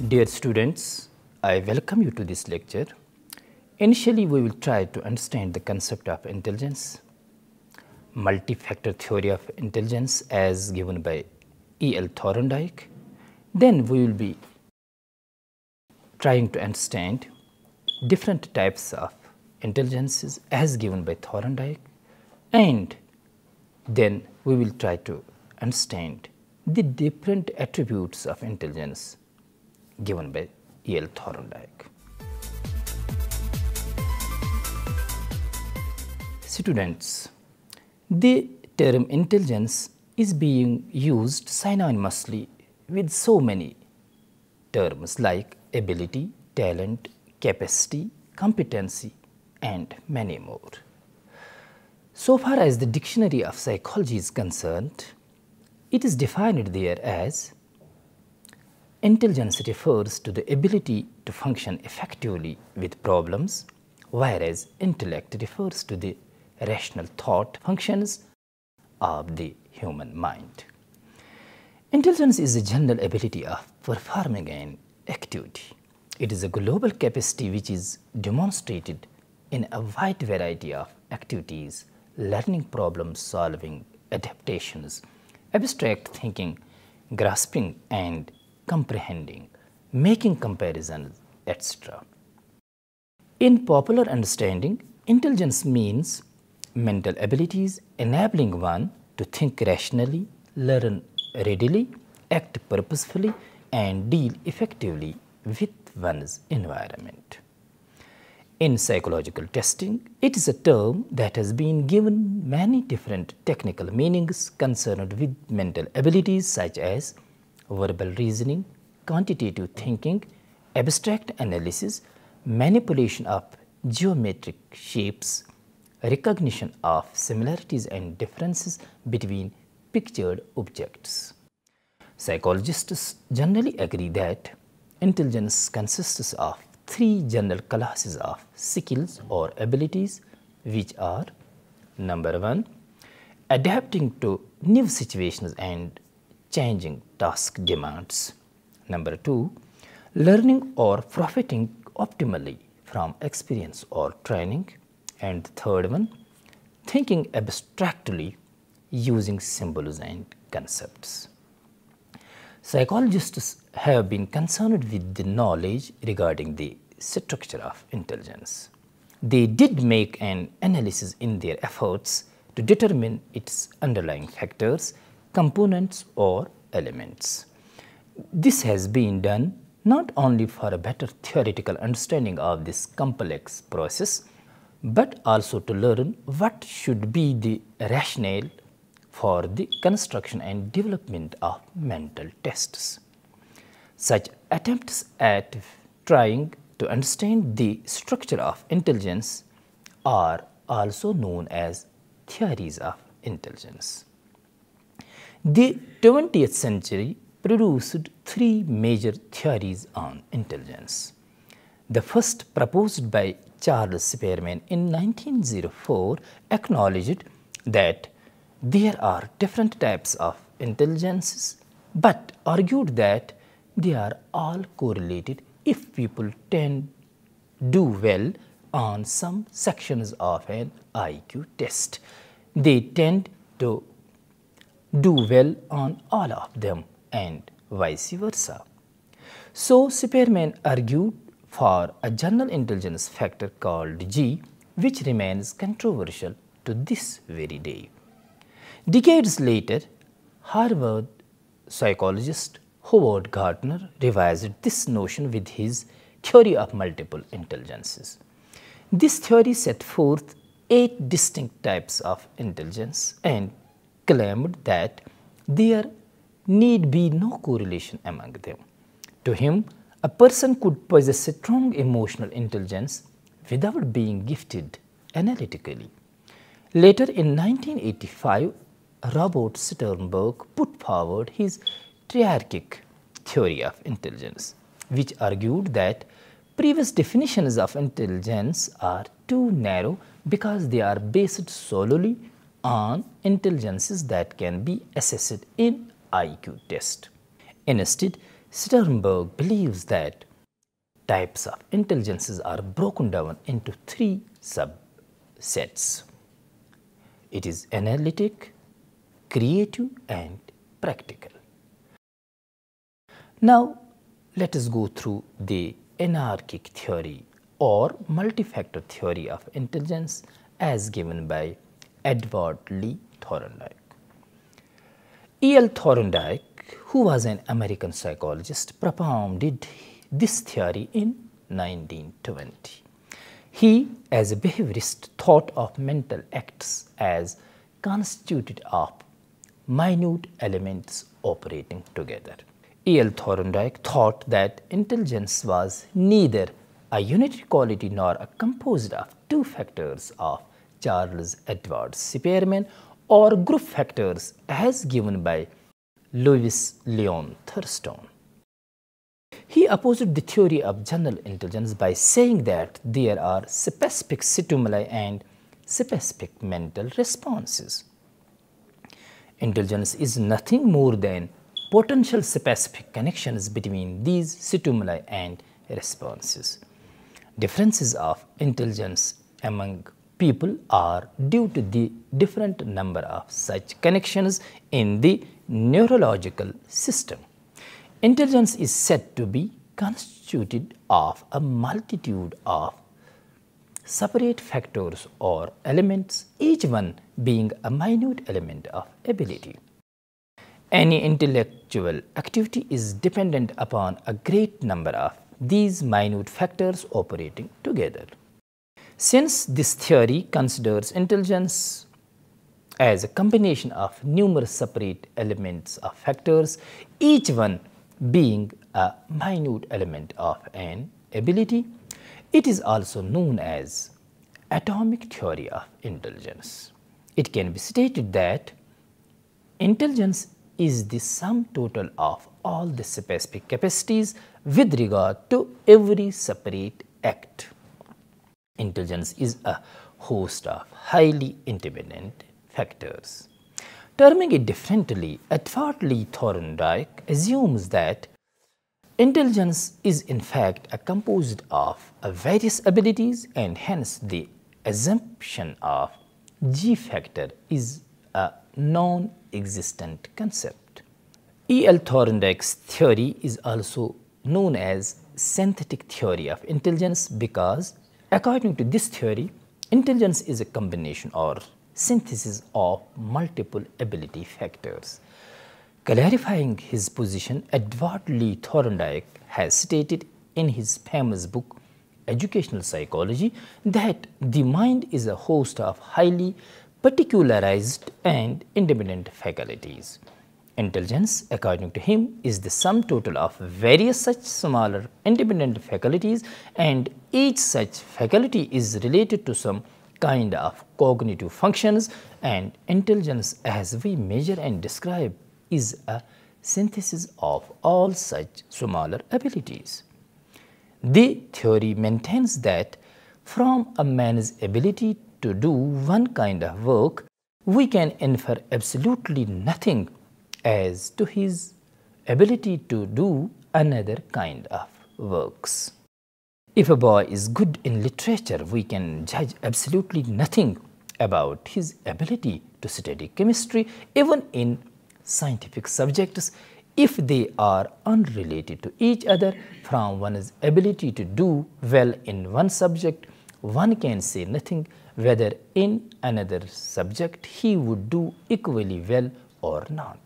Dear students, I welcome you to this lecture. Initially, we will try to understand the concept of intelligence, multi-factor theory of intelligence as given by E.L. Thorndike. Then we will be trying to understand different types of intelligences as given by Thorndike, and then we will try to understand the different attributes of intelligence given by E.L. Thorndike. Students, the term intelligence is being used synonymously with so many terms like ability, talent, capacity, competency, and many more. So far as the dictionary of psychology is concerned, it is defined there as intelligence refers to the ability to function effectively with problems, whereas intellect refers to the rational thought functions of the human mind. Intelligence is a general ability of performing an activity. It is a global capacity which is demonstrated in a wide variety of activities: learning, problem solving, adaptations, abstract thinking, grasping and comprehending, making comparisons, etc. In popular understanding, intelligence means mental abilities enabling one to think rationally, learn readily, act purposefully, and deal effectively with one's environment. In psychological testing, it is a term that has been given many different technical meanings concerned with mental abilities such as verbal reasoning, quantitative thinking, abstract analysis, manipulation of geometric shapes, recognition of similarities and differences between pictured objects. Psychologists generally agree that intelligence consists of three general classes of skills or abilities, which are: number one, adapting to new situations and changing task demands; number two, learning or profiting optimally from experience or training; and the third one, thinking abstractly using symbols and concepts. Psychologists have been concerned with the knowledge regarding the structure of intelligence. They did make an analysis in their efforts to determine its underlying factors, components or elements. This has been done not only for a better theoretical understanding of this complex process, but also to learn what should be the rationale for the construction and development of mental tests. Such attempts at trying to understand the structure of intelligence are also known as theories of intelligence. The 20th century produced three major theories on intelligence. The first, proposed by Charles Spearman in 1904, acknowledged that there are different types of intelligences, but argued that they are all correlated if people do well on some sections of an IQ test. They tend to do well on all of them and vice versa. So Spearman argued for a general intelligence factor called G, which remains controversial to this very day. Decades later, Harvard psychologist Howard Gardner revised this notion with his theory of multiple intelligences. This theory set forth 8 distinct types of intelligence and claimed that there need be no correlation among them. To him, a person could possess strong emotional intelligence without being gifted analytically. Later in 1985, Robert Sternberg put forward his triarchic theory of intelligence, which argued that previous definitions of intelligence are too narrow because they are based solely on intelligences that can be assessed in IQ test. Instead, Sternberg believes that types of intelligences are broken down into three subsets. It is analytic, creative, and practical. Now, let us go through the anarchic theory or multifactor theory of intelligence as given by Edward Lee Thorndike. E. L. Thorndike, who was an American psychologist, propounded this theory in 1920. He, as a behaviorist, thought of mental acts as constituted of minute elements operating together. E. L. Thorndike thought that intelligence was neither a unitary quality nor a composed of two factors of Charles Edward Spearman or group factors as given by Louis Leon Thurston. He opposed the theory of general intelligence by saying that there are specific stimuli and specific mental responses. Intelligence is nothing more than potential specific connections between these stimuli and responses. Differences of intelligence among people are due to the different number of such connections in the neurological system. Intelligence is said to be constituted of a multitude of separate factors or elements, each one being a minute element of ability. Any intellectual activity is dependent upon a great number of these minute factors operating together. Since this theory considers intelligence as a combination of numerous separate elements of factors, each one being a minute element of an ability, it is also known as atomic theory of intelligence. It can be stated that intelligence is the sum total of all the specific capacities with regard to every separate act. Intelligence is a host of highly independent factors. Terming it differently, Edward Lee Thorndike assumes that intelligence is in fact a composed of various abilities, and hence the assumption of G factor is a non-existent concept. E. L. Thorndike's theory is also known as synthetic theory of intelligence because, according to this theory, intelligence is a combination or synthesis of multiple ability factors. Clarifying his position, Edward Lee Thorndike has stated in his famous book Educational Psychology that the mind is a host of highly particularized and independent faculties. Intelligence, according to him, is the sum total of various such smaller independent faculties, and each such faculty is related to some kind of cognitive functions, and intelligence as we measure and describe is a synthesis of all such smaller abilities. The theory maintains that from a man's ability to do one kind of work, we can infer absolutely nothing as to his ability to do another kind of works. If a boy is good in literature, we can judge absolutely nothing about his ability to study chemistry, even in scientific subjects, if they are unrelated to each other. From one's ability to do well in one subject, one can say nothing whether in another subject he would do equally well or not.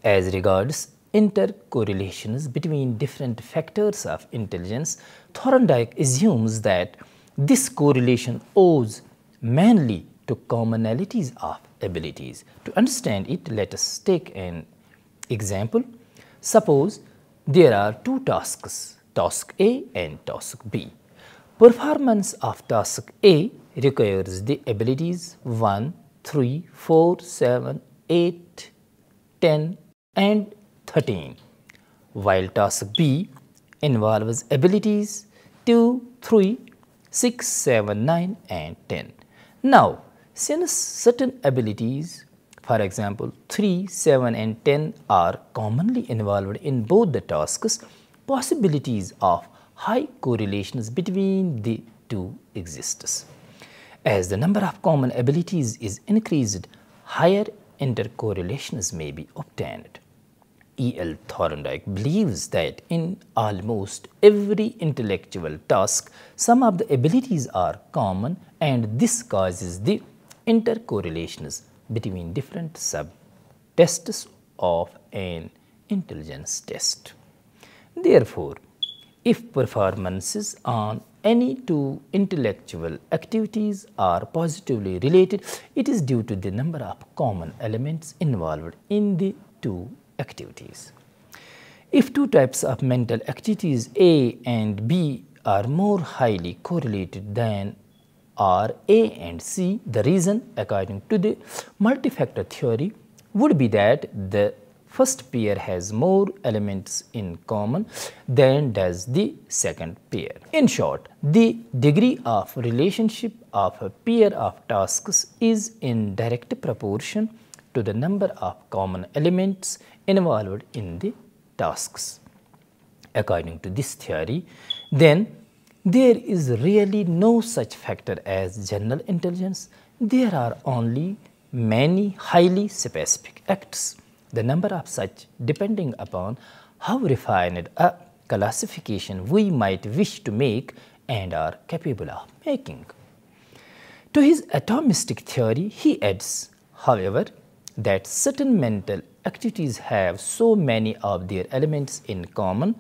As regards intercorrelations between different factors of intelligence, Thorndike assumes that this correlation owes mainly to commonalities of abilities. To understand it, let us take an example. Suppose there are two tasks, task A and task B. Performance of task A requires the abilities 1, 3, 4, 7, 8, 10 and 13, while task B involves abilities 2, 3, 6, 7, 9 and 10. Now, since certain abilities, For example, 3, 7 and 10 are commonly involved in both the tasks. Possibilities of high correlations between the two exists. As the number of common abilities is increased, higher intercorrelations may be obtained. E.L. Thorndike believes that in almost every intellectual task, some of the abilities are common, and this causes the intercorrelations between different subtests of an intelligence test. Therefore, if performances on any two intellectual activities are positively related, it is due to the number of common elements involved in the two activities. If two types of mental activities A and B are more highly correlated than are A and C, the reason, according to the multi-factor theory, would be that the first pair has more elements in common than does the second pair. In short, the degree of relationship of a pair of tasks is in direct proportion to the number of common elements involved in the tasks. According to this theory, then there is really no such factor as general intelligence. There are only many highly specific acts, the number of such depending upon how refined a classification we might wish to make and are capable of making. To his atomistic theory, he adds, however, that certain mental activities have so many of their elements in common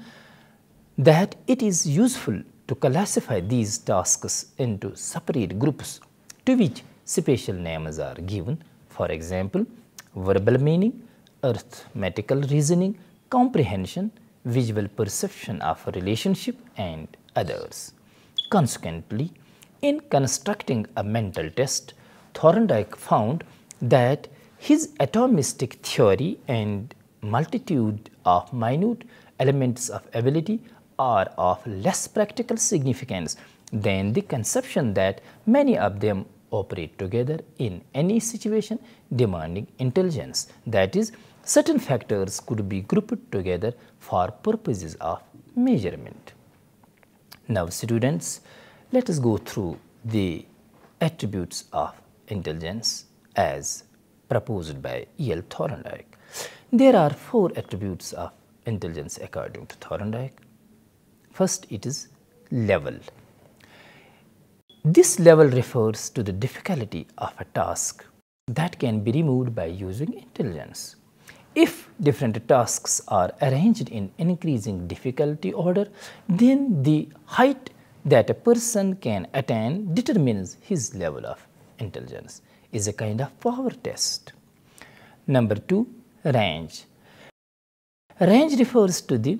that it is useful to classify these tasks into separate groups to which special names are given. For example, verbal meaning, arithmetical reasoning, comprehension, visual perception of a relationship, and others. Consequently, in constructing a mental test, Thorndike found that his atomistic theory and multitude of minute elements of ability are of less practical significance than the conception that many of them operate together in any situation demanding intelligence. That is, certain factors could be grouped together for purposes of measurement. Now, students, let us go through the attributes of intelligence as proposed by E.L. Thorndike. There are 4 attributes of intelligence according to Thorndike. First, it is level. This level refers to the difficulty of a task that can be removed by using intelligence. If different tasks are arranged in increasing difficulty order, then the height that a person can attain determines his level of intelligence. Is a kind of power test. Number 2, range. Range refers to the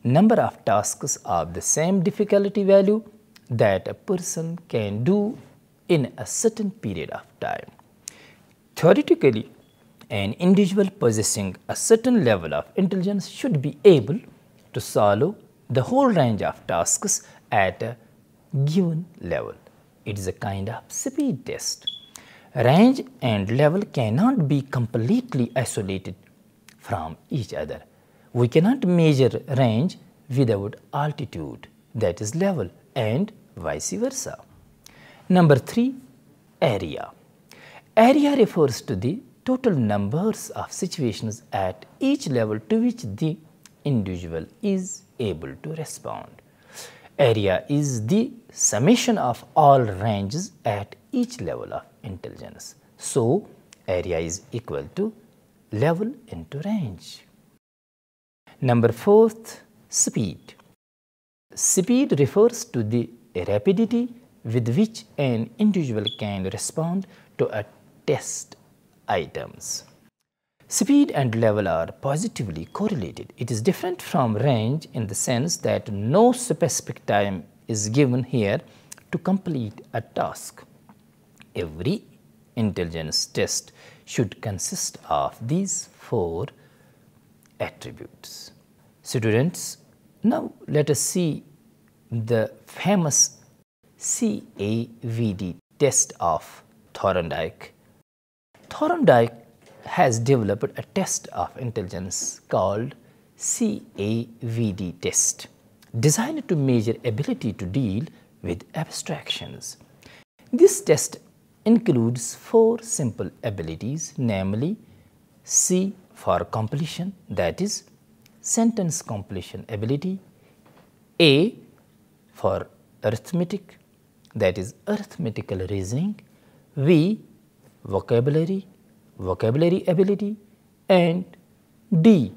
number of tasks of the same difficulty value that a person can do in a certain period of time. Theoretically, an individual possessing a certain level of intelligence should be able to solve the whole range of tasks at a given level. It is a kind of speed test. Range and level cannot be completely isolated from each other. We cannot measure range without altitude, that is level, and vice versa. Number 3, area. Area refers to the total numbers of situations at each level to which the individual is able to respond. Area is the summation of all ranges at each level of intelligence. So, area is equal to level into range. Number 4th, speed. Speed refers to the rapidity with which an individual can respond to a test items. Speed and level are positively correlated. It is different from range in the sense that no specific time is given here to complete a task. Every intelligence test should consist of these 4 attributes. Students, now let us see the famous CAVD test of Thorndike. Thorndike has developed a test of intelligence called CAVD test, designed to measure ability to deal with abstractions. This test includes 4 simple abilities, namely C for completion, that is sentence completion ability, A for arithmetic, that is arithmetical reasoning, V vocabulary ability, and D,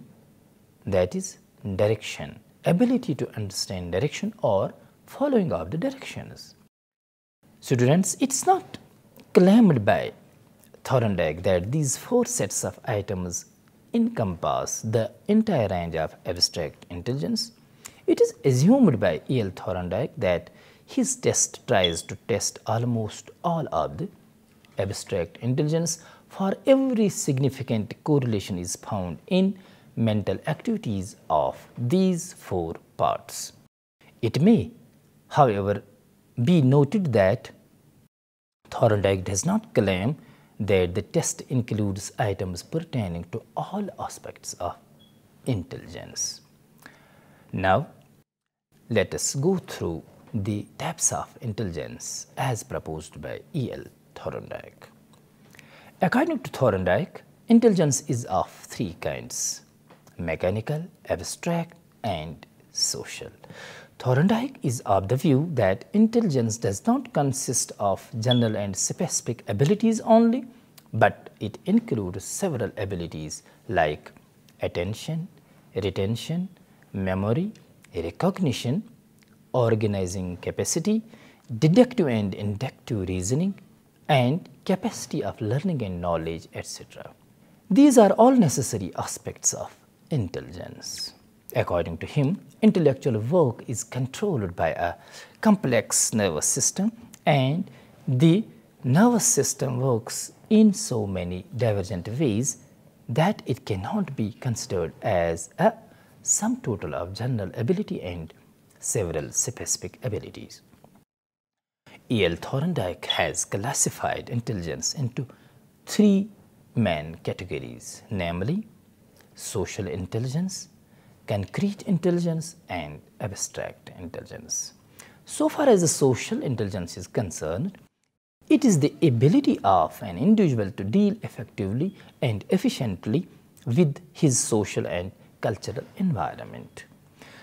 that is direction, ability to understand direction or following of the directions. Students, it's not claimed by Thorndike that these 4 sets of items encompass the entire range of abstract intelligence. It is assumed by E.L. Thorndike that his test tries to test almost all of the abstract intelligence. For every significant correlation is found in mental activities of these 4 parts. It may, however, be noted that Thorndike does not claim that the test includes items pertaining to all aspects of intelligence. Now, let us go through the types of intelligence as proposed by E.L. Thorndike. According to Thorndike, intelligence is of 3 kinds: mechanical, abstract, and social. Thorndike is of the view that intelligence does not consist of general and specific abilities only, but it includes several abilities like attention, retention, memory, recognition, organizing capacity, deductive and inductive reasoning, and capacity of learning and knowledge, etc. These are all necessary aspects of intelligence. According to him, intellectual work is controlled by a complex nervous system, and the nervous system works in so many divergent ways that it cannot be considered as a sum total of general ability and several specific abilities. E.L. Thorndike has classified intelligence into 3 main categories, namely social intelligence, concrete intelligence, and abstract intelligence. So far as the social intelligence is concerned, it is the ability of an individual to deal effectively and efficiently with his social and cultural environment.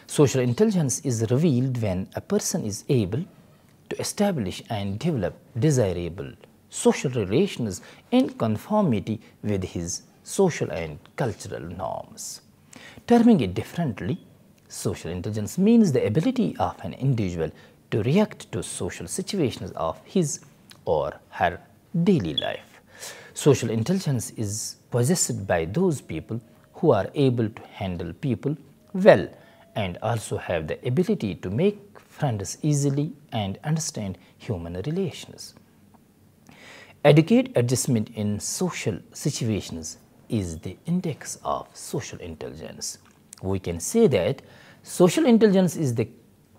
Social intelligence is revealed when a person is able to establish and develop desirable social relations in conformity with his social and cultural norms. Terming it differently, social intelligence means the ability of an individual to react to social situations of his or her daily life. Social intelligence is possessed by those people who are able to handle people well and also have the ability to make friends easily and understand human relations. Adequate adjustment in social situations is the index of social intelligence. We can say that social intelligence is the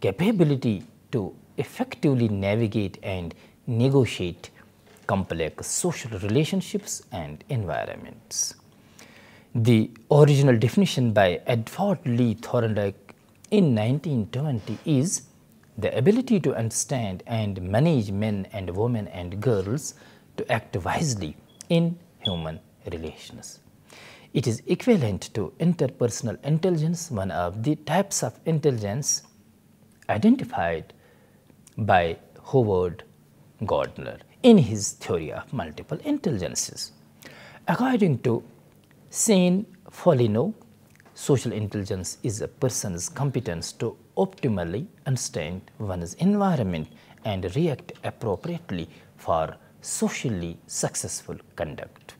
capability to effectively navigate and negotiate complex social relationships and environments. The original definition by Edward Lee Thorndike in 1920 is the ability to understand and manage men and women and girls to act wisely in human relations. It is equivalent to interpersonal intelligence, one of the types of intelligence identified by Howard Gardner in his theory of multiple intelligences. According to Sean Foligno, social intelligence is a person's competence to optimally understand one's environment and react appropriately for socially successful conduct.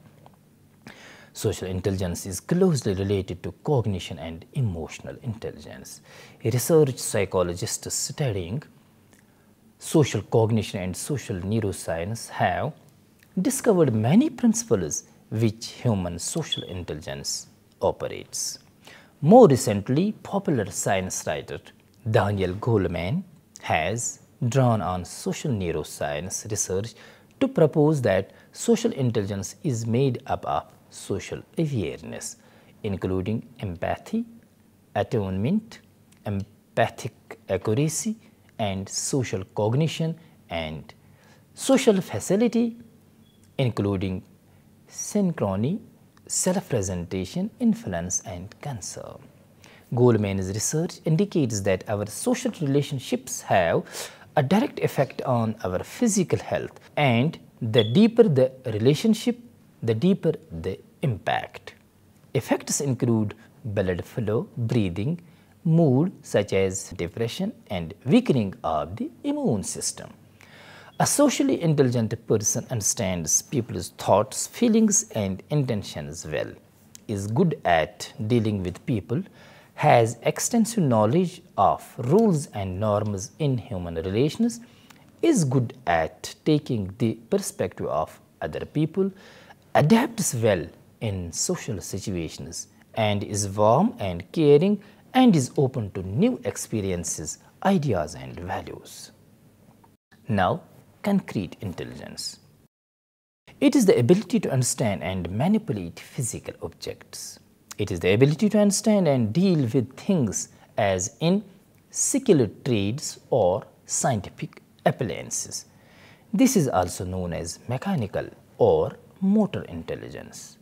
Social intelligence is closely related to cognition and emotional intelligence. Research psychologists studying social cognition and social neuroscience have discovered many principles which human social intelligence operates. More recently, popular science writer Daniel Goleman has drawn on social neuroscience research to propose that social intelligence is made up of social awareness, including empathy, attunement, empathic accuracy, and social cognition, and social facility, including synchrony, self-presentation, influence, and concern. Goleman's research indicates that our social relationships have a direct effect on our physical health, and the deeper the relationship, the deeper the impact. Effects include blood flow, breathing, mood such as depression, and weakening of the immune system. A socially intelligent person understands people's thoughts, feelings, and intentions well, is good at dealing with people, has extensive knowledge of rules and norms in human relations, is good at taking the perspective of other people, adapts well in social situations, and is warm and caring, and is open to new experiences, ideas, and values. Now, concrete intelligence. It is the ability to understand and manipulate physical objects. It is the ability to understand and deal with things as in skilled trades or scientific appliances. This is also known as mechanical or motor intelligence.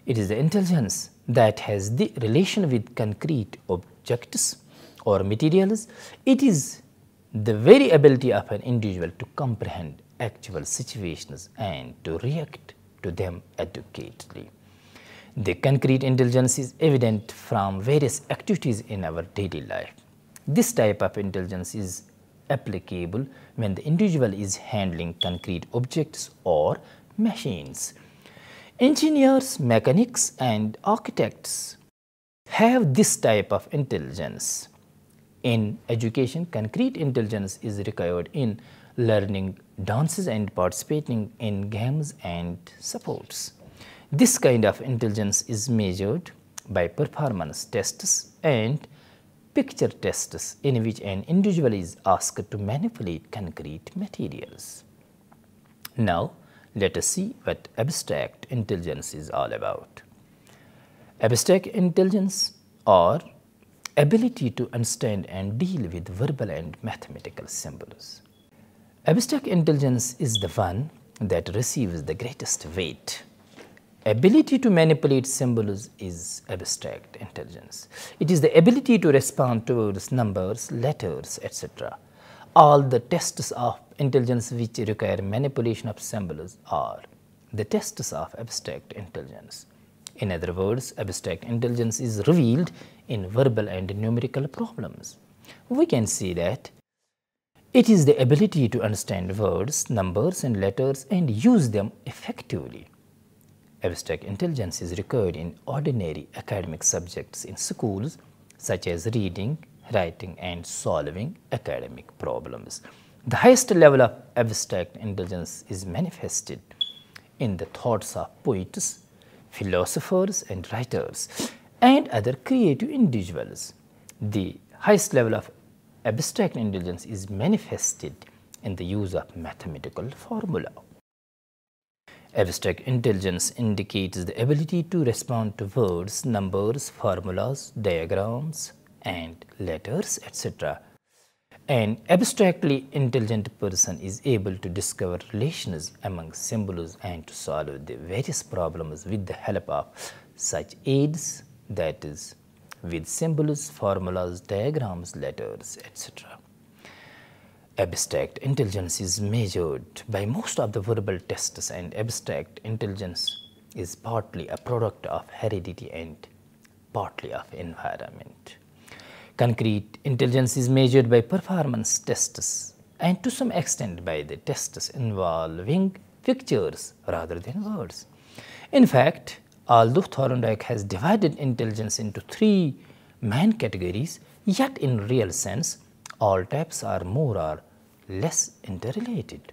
It is the intelligence that has the relation with concrete objects or materials. It is the very ability of an individual to comprehend actual situations and to react to them adequately. The concrete intelligence is evident from various activities in our daily life. This type of intelligence is applicable when the individual is handling concrete objects or machines. Engineers, mechanics, and architects have this type of intelligence. In education, concrete intelligence is required in learning dances and participating in games and sports. This kind of intelligence is measured by performance tests and picture tests in which an individual is asked to manipulate concrete materials. Now, let us see what abstract intelligence is all about. Abstract intelligence or ability to understand and deal with verbal and mathematical symbols. Abstract intelligence is the one that receives the greatest weight. Ability to manipulate symbols is abstract intelligence. It is the ability to respond towards numbers, letters, etc. All the tests of intelligence which require manipulation of symbols are the tests of abstract intelligence. In other words, abstract intelligence is revealed in verbal and numerical problems. We can see that it is the ability to understand words, numbers, and letters and use them effectively. Abstract intelligence is required in ordinary academic subjects in schools such as reading, writing, and solving academic problems. The highest level of abstract intelligence is manifested in the thoughts of poets, philosophers, and writers, and other creative individuals. The highest level of abstract intelligence is manifested in the use of mathematical formula. Abstract intelligence indicates the ability to respond to words, numbers, formulas, diagrams, and letters, etc. An abstractly intelligent person is able to discover relations among symbols and to solve the various problems with the help of such aids, that is, with symbols, formulas, diagrams, letters, etc. Abstract intelligence is measured by most of the verbal tests, and abstract intelligence is partly a product of heredity and partly of environment. Concrete intelligence is measured by performance tests and to some extent by the tests involving pictures rather than words. In fact, although Thorndike has divided intelligence into three main categories, yet in real sense, all types are more or less interrelated.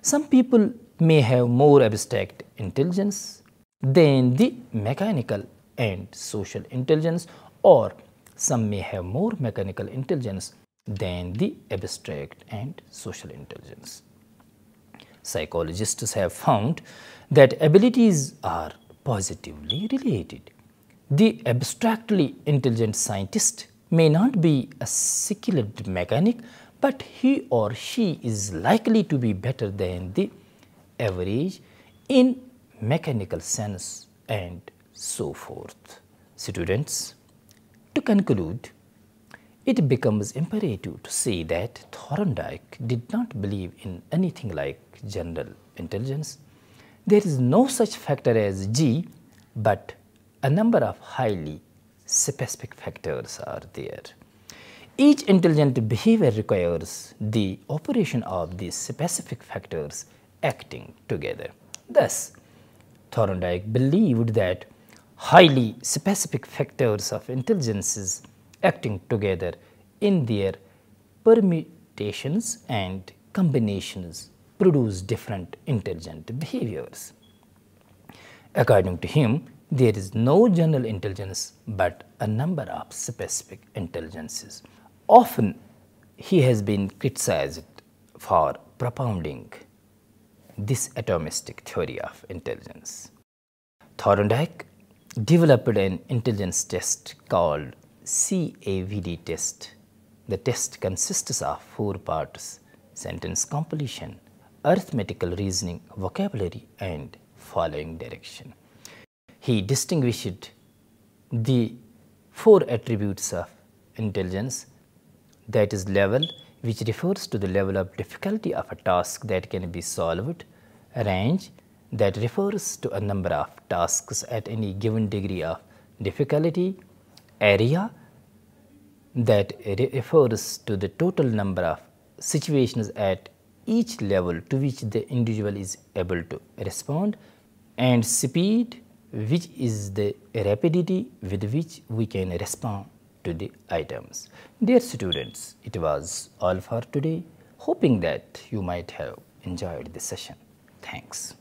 Some people may have more abstract intelligence than the mechanical and social intelligence, or some may have more mechanical intelligence than the abstract and social intelligence. Psychologists have found that abilities are positively related. The abstractly intelligent scientist may not be a skilled mechanic, but he or she is likely to be better than the average in mechanical sense and so forth. Students, to conclude, it becomes imperative to say that Thorndike did not believe in anything like general intelligence. There is no such factor as G, but a number of highly specific factors are there. Each intelligent behavior requires the operation of these specific factors acting together. Thus, Thorndike believed that highly specific factors of intelligences acting together in their permutations and combinations produce different intelligent behaviors. According to him, there is no general intelligence but a number of specific intelligences. Often, he has been criticized for propounding this atomistic theory of intelligence. Thorndike developed an intelligence test called CAVD test. The test consists of 4 parts: sentence completion, arithmetical reasoning, vocabulary, and following direction. He distinguished the 4 attributes of intelligence, that is level, which refers to the level of difficulty of a task that can be solved; range, that refers to a number of tasks at any given degree of difficulty; area, that refers to the total number of situations at each level to which the individual is able to respond; and speed, which is the rapidity with which we can respond to the items. Dear students, it was all for today, hoping that you might have enjoyed this session. Thanks.